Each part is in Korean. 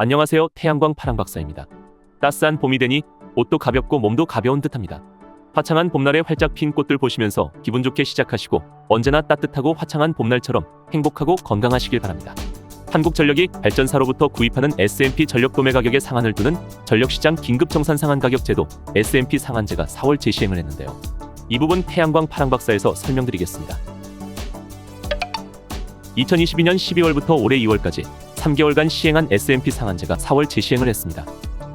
안녕하세요. 태양광 파랑박사입니다. 따스한 봄이 되니 옷도 가볍고 몸도 가벼운 듯합니다. 화창한 봄날에 활짝 핀 꽃들 보시면서 기분 좋게 시작하시고 언제나 따뜻하고 화창한 봄날처럼 행복하고 건강하시길 바랍니다. 한국전력이 발전사로부터 구입하는 SMP 전력 도매 가격의 상한을 두는 전력시장 긴급정산 상한 가격 제도 SMP 상한제가 4월 재시행을 했는데요. 이 부분 태양광 파랑박사에서 설명드리겠습니다. 2022년 12월부터 올해 2월까지 3개월간 시행한 SMP 상한제가 4월 재시행을 했습니다.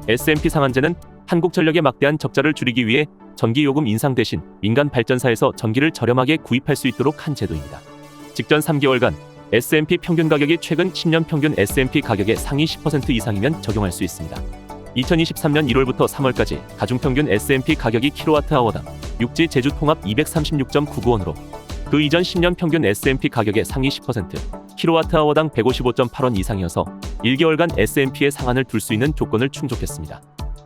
SMP 상한제는 한국전력의 막대한 적자를 줄이기 위해 전기요금 인상 대신 민간 발전사에서 전기를 저렴하게 구입할 수 있도록 한 제도입니다. 직전 3개월간 SMP 평균 가격이 최근 10년 평균 SMP 가격의 상위 10% 이상이면 적용할 수 있습니다. 2023년 1월부터 3월까지 가중평균 SMP 가격이 kWh당 육지 제주 통합 236.99원으로 그 이전 10년 평균 SMP 가격의 상위 10%, kWh당 155.8원 이상이어서 1개월간 SMP의 상한을 둘 수 있는 조건을 충족했습니다.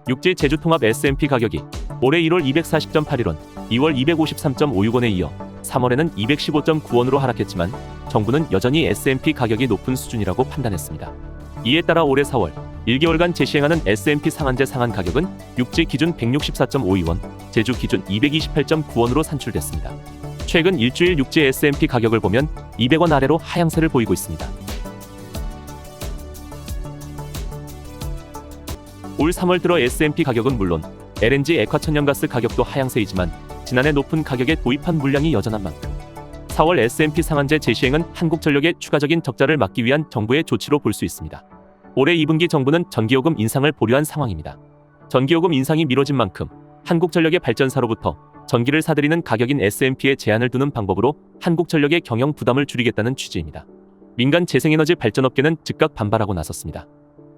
육지 제주 통합 SMP 가격이 올해 1월 240.81원, 2월 253.56원에 이어 3월에는 215.9원으로 하락했지만 정부는 여전히 SMP 가격이 높은 수준이라고 판단했습니다. 이에 따라 올해 4월 1개월간 재시행하는 SMP 상한제 상한 가격은 육지 기준 164.52원, 제주 기준 228.9원으로 산출됐습니다. 최근 일주일 육지 SMP 가격을 보면 200원 아래로 하향세를 보이고 있습니다. 올 3월 들어 SMP 가격은 물론 LNG 액화천연가스 가격도 하향세이지만 지난해 높은 가격에 도입한 물량이 여전한 만큼 4월 SMP 상한제 재시행은 한국전력의 추가적인 적자를 막기 위한 정부의 조치로 볼 수 있습니다. 올해 2분기 정부는 전기요금 인상을 보류한 상황입니다. 전기요금 인상이 미뤄진 만큼 한국전력의 발전사로부터 전기를 사들이는 가격인 SMP에 제한을 두는 방법으로 한국전력의 경영 부담을 줄이겠다는 취지입니다. 민간 재생에너지 발전업계는 즉각 반발하고 나섰습니다.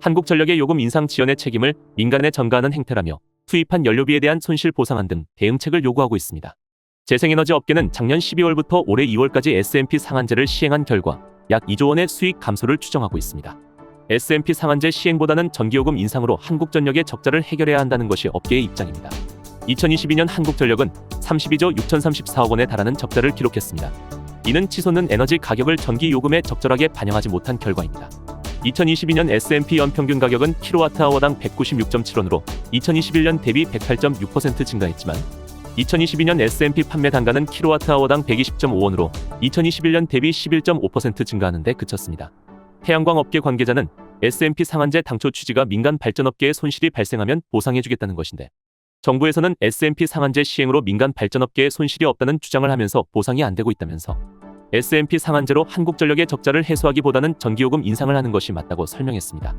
한국전력의 요금 인상 지연의 책임을 민간에 전가하는 행태라며 투입한 연료비에 대한 손실 보상안 등 대응책을 요구하고 있습니다. 재생에너지 업계는 작년 12월부터 올해 2월까지 SMP 상한제를 시행한 결과 약 2조 원의 수익 감소를 추정하고 있습니다. SMP 상한제 시행보다는 전기요금 인상으로 한국전력의 적자를 해결해야 한다는 것이 업계의 입장입니다. 2022년 한국전력은 32조 6,034억 원에 달하는 적자를 기록했습니다. 이는 치솟는 에너지 가격을 전기요금에 적절하게 반영하지 못한 결과입니다. 2022년 SMP 연평균 가격은 kWh당 196.7원으로 2021년 대비 108.6% 증가했지만 2022년 SMP 판매 단가는 kWh당 120.5원으로 2021년 대비 11.5% 증가하는 데 그쳤습니다. 태양광 업계 관계자는 SMP 상한제 당초 취지가 민간 발전업계에 손실이 발생하면 보상해주겠다는 것인데 정부에서는 SMP 상한제 시행으로 민간 발전업계에 손실이 없다는 주장을 하면서 보상이 안 되고 있다면서 SMP 상한제로 한국전력의 적자를 해소하기보다는 전기요금 인상을 하는 것이 맞다고 설명했습니다.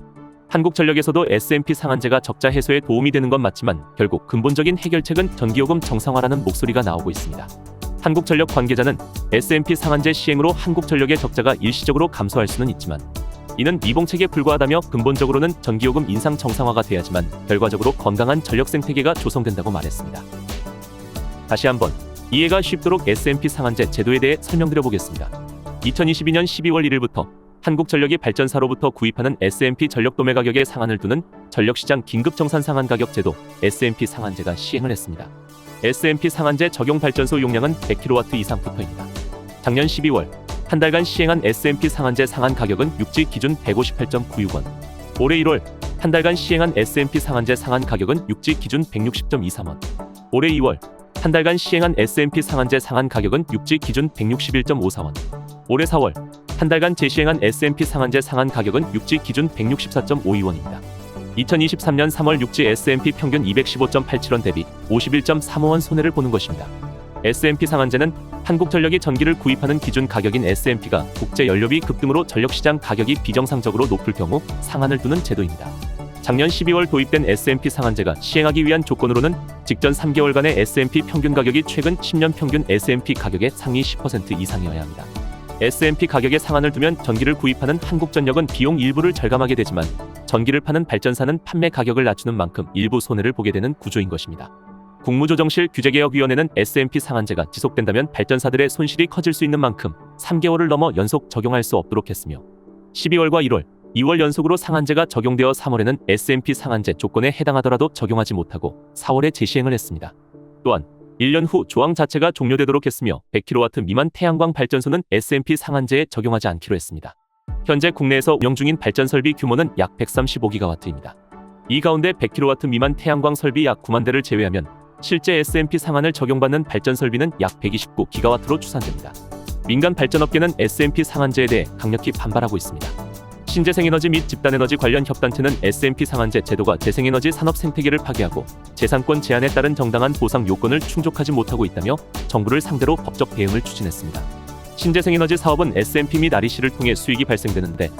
한국전력에서도 SMP 상한제가 적자 해소에 도움이 되는 건 맞지만 결국 근본적인 해결책은 전기요금 정상화라는 목소리가 나오고 있습니다. 한국전력 관계자는 SMP 상한제 시행으로 한국전력의 적자가 일시적으로 감소할 수는 있지만 이는 미봉책에 불과하다며 근본적으로는 전기요금 인상 정상화가 돼야지만 결과적으로 건강한 전력 생태계가 조성된다고 말했습니다. 다시 한번 이해가 쉽도록 SMP 상한제 제도에 대해 설명드려보겠습니다. 2022년 12월 1일부터 한국전력이 발전사로부터 구입하는 SMP 전력 도매 가격의 상한을 두는 전력시장 긴급정산 상한 가격 제도 SMP 상한제가 시행을 했습니다. SMP 상한제 적용 발전소 용량은 100kW 이상부터입니다. 작년 12월 한 달간 시행한 SMP 상한제 상한 가격은 육지 기준 158.96원. 올해 1월 한 달간 시행한 SMP 상한제 상한 가격은 육지 기준 160.23원. 올해 2월 한 달간 시행한 SMP 상한제 상한 가격은 육지 기준 161.54원. 올해 4월 한 달간 재시행한 SMP 상한제 상한 가격은 육지 기준 164.52원입니다. 2023년 3월 육지 SMP 평균 215.87원 대비 51.35원 손해를 보는 것입니다. SMP 상한제는 한국전력이 전기를 구입하는 기준 가격인 SMP가 국제연료비 급등으로 전력시장 가격이 비정상적으로 높을 경우 상한을 두는 제도입니다. 작년 12월 도입된 SMP 상한제가 시행하기 위한 조건으로는 직전 3개월간의 SMP 평균 가격이 최근 10년 평균 SMP 가격의 상위 10% 이상이어야 합니다. SMP 가격에 상한을 두면 전기를 구입하는 한국전력은 비용 일부를 절감하게 되지만 전기를 파는 발전사는 판매 가격을 낮추는 만큼 일부 손해를 보게 되는 구조인 것입니다. 국무조정실 규제개혁위원회는 SMP 상한제가 지속된다면 발전사들의 손실이 커질 수 있는 만큼 3개월을 넘어 연속 적용할 수 없도록 했으며 12월과 1월, 2월 연속으로 상한제가 적용되어 3월에는 SMP 상한제 조건에 해당하더라도 적용하지 못하고 4월에 재시행을 했습니다. 또한 1년 후 조항 자체가 종료되도록 했으며 100kW 미만 태양광 발전소는 SMP 상한제에 적용하지 않기로 했습니다. 현재 국내에서 운영 중인 발전 설비 규모는 약 135기가와트입니다. 이 가운데 100kW 미만 태양광 설비 약 9만 대를 제외하면 실제 S&P 상한을 적용받는 발전 설비는 약 129기가와트로 추산됩니다. 민간 발전업계는 S&P 상한제에 대해 강력히 반발하고 있습니다. 신재생에너지 및 집단에너지 관련 협단체는 S&P 상한제 제도가 재생에너지 산업 생태계를 파괴하고 재산권 제한에 따른 정당한 보상 요건을 충족하지 못하고 있다며 정부를 상대로 법적 대응을 추진했습니다. 신재생에너지 사업은 S&P 및 REC를 통해 수익이 발생되는데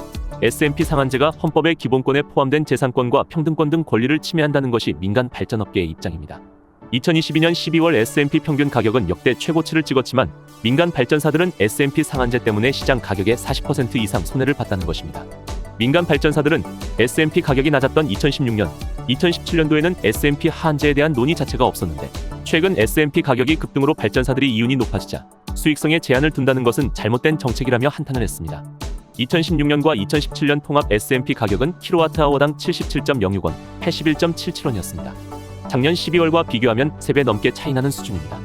S&P 상한제가 헌법의 기본권에 포함된 재산권과 평등권 등 권리를 침해한다는 것이 민간 발전업계의 입장입니다. 2022년 12월 S&P 평균 가격은 역대 최고치를 찍었지만 민간 발전사들은 S&P 상한제 때문에 시장 가격의 40% 이상 손해를 봤다는 것입니다. 민간 발전사들은 S&P 가격이 낮았던 2016년, 2017년도에는 S&P 하한제에 대한 논의 자체가 없었는데 최근 S&P 가격이 급등으로 발전사들이 이윤이 높아지자 수익성에 제한을 둔다는 것은 잘못된 정책이라며 한탄을 했습니다. 2016년과 2017년 통합 S&P 가격은 kWh당 77.06원, 81.77원이었습니다. 작년 12월과 비교하면 3배 넘게 차이나는 수준입니다.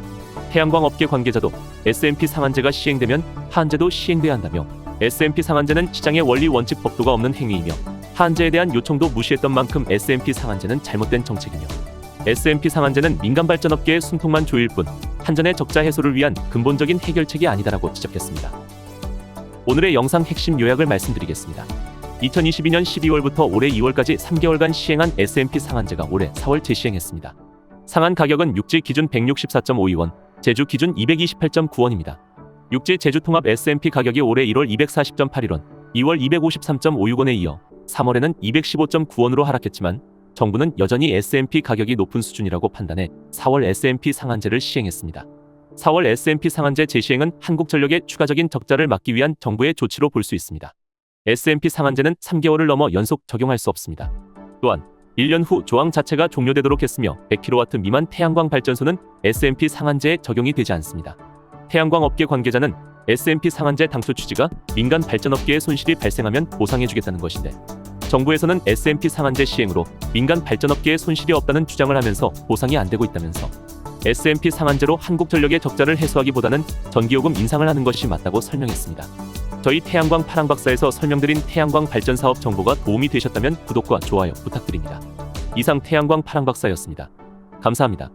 태양광 업계 관계자도 S&P 상한제가 시행되면 하한제도 시행돼야 한다며 S&P 상한제는 시장의 원리 원칙 법도가 없는 행위이며 하한제에 대한 요청도 무시했던 만큼 S&P 상한제는 잘못된 정책이며 S&P 상한제는 민간 발전업계의 숨통만 조일 뿐 한전의 적자 해소를 위한 근본적인 해결책이 아니다라고 지적했습니다. 오늘의 영상 핵심 요약을 말씀드리겠습니다. 2022년 12월부터 올해 2월까지 3개월간 시행한 S&P 상한제가 올해 4월 재시행했습니다. 상한 가격은 육지 기준 164.52원, 제주 기준 228.9원입니다. 육지 제주 통합 S&P 가격이 올해 1월 240.81원, 2월 253.56원에 이어 3월에는 215.9원으로 하락했지만 정부는 여전히 S&P 가격이 높은 수준이라고 판단해 4월 S&P 상한제를 시행했습니다. 4월 S&P 상한제 재시행은 한국전력의 추가적인 적자를 막기 위한 정부의 조치로 볼 수 있습니다. S&P 상한제는 3개월을 넘어 연속 적용할 수 없습니다. 또한 1년 후 조항 자체가 종료되도록 했으며 100kW 미만 태양광 발전소는 S&P 상한제에 적용이 되지 않습니다. 태양광 업계 관계자는 S&P 상한제 당초 취지가 민간 발전업계의 손실이 발생하면 보상해주겠다는 것인데 정부에서는 S&P 상한제 시행으로 민간 발전업계의 손실이 없다는 주장을 하면서 보상이 안 되고 있다면서 S&P 상한제로 한국전력의 적자를 해소하기보다는 전기요금 인상을 하는 것이 맞다고 설명했습니다. 저희 태양광 파랑박사에서 설명드린 태양광 발전사업 정보가 도움이 되셨다면 구독과 좋아요 부탁드립니다. 이상 태양광 파랑박사였습니다. 감사합니다.